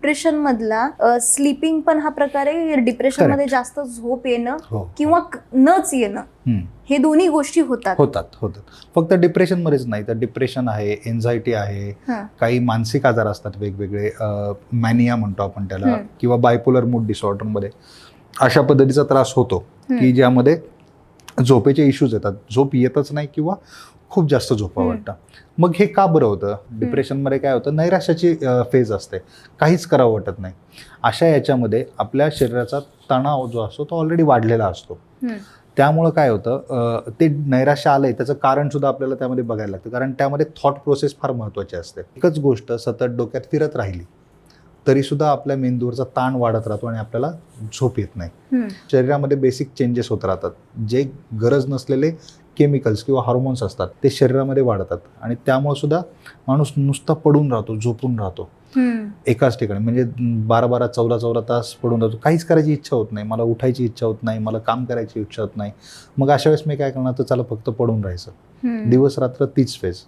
Depression मधला sleeping पण हा प्रकार आहे, डिप्रेशन मध्ये जास्त झोप येणं किंवा नच येणं, हे दोन्ही गोष्टी होतात. फक्त डिप्रेशन मध्येच नाही तर डिप्रेशन आहे, एन्झायटी आहे, काही मानसिक आजार असतात वेगवेगळे, मॅनिया म्हणतो आपण त्याला, किंवा बायपोलर मूड डिसऑर्डर मध्ये अशा पद्धतीचा त्रास होतो की ज्यामध्ये झोपेचे इश्यूज येतात, झोप येतच नाही किंवा खूप जास्त झोपा वाटतं. मग हे का बरं होतं? डिप्रेशनमध्ये काय होतं, नैराश्याची फेज असते, काहीच करावं वाटत नाही. अशा याच्यामध्ये आपल्या शरीराचा तणाव जो असतो तो ऑलरेडी वाढलेला असतो. त्यामुळं काय होतं, ते नैराश्य आलंय त्याचं कारण सुद्धा आपल्याला त्यामध्ये बघायला लागतं, कारण त्यामध्ये थॉट प्रोसेस फार महत्त्वाची असते. एकच गोष्ट सतत डोक्यात फिरत राहिली तरी सुद्धा आपल्या मेंदूवरचा ताण वाढत राहतो आणि आपल्याला झोप येत नाही. शरीरामध्ये बेसिक चेंजेस होत राहतात, जे गरज नसलेले केमिकल्स किंवा हार्मोन्स असतात ते शरीरामध्ये वाढतात आणि त्यामुळे सुद्धा माणूस नुसता पडून राहतो, झोपून राहतो एकाच ठिकाणी. म्हणजे 12-12, 14-14 तास पडून राहतो, काहीच करायची इच्छा होत नाही, मला उठायची इच्छा होत नाही, मला काम करायची इच्छा होत नाही. मग अशा वेळेस मी काय करणार, तर चला फक्त पडून राहायचं, दिवस रात्र तीच फेज.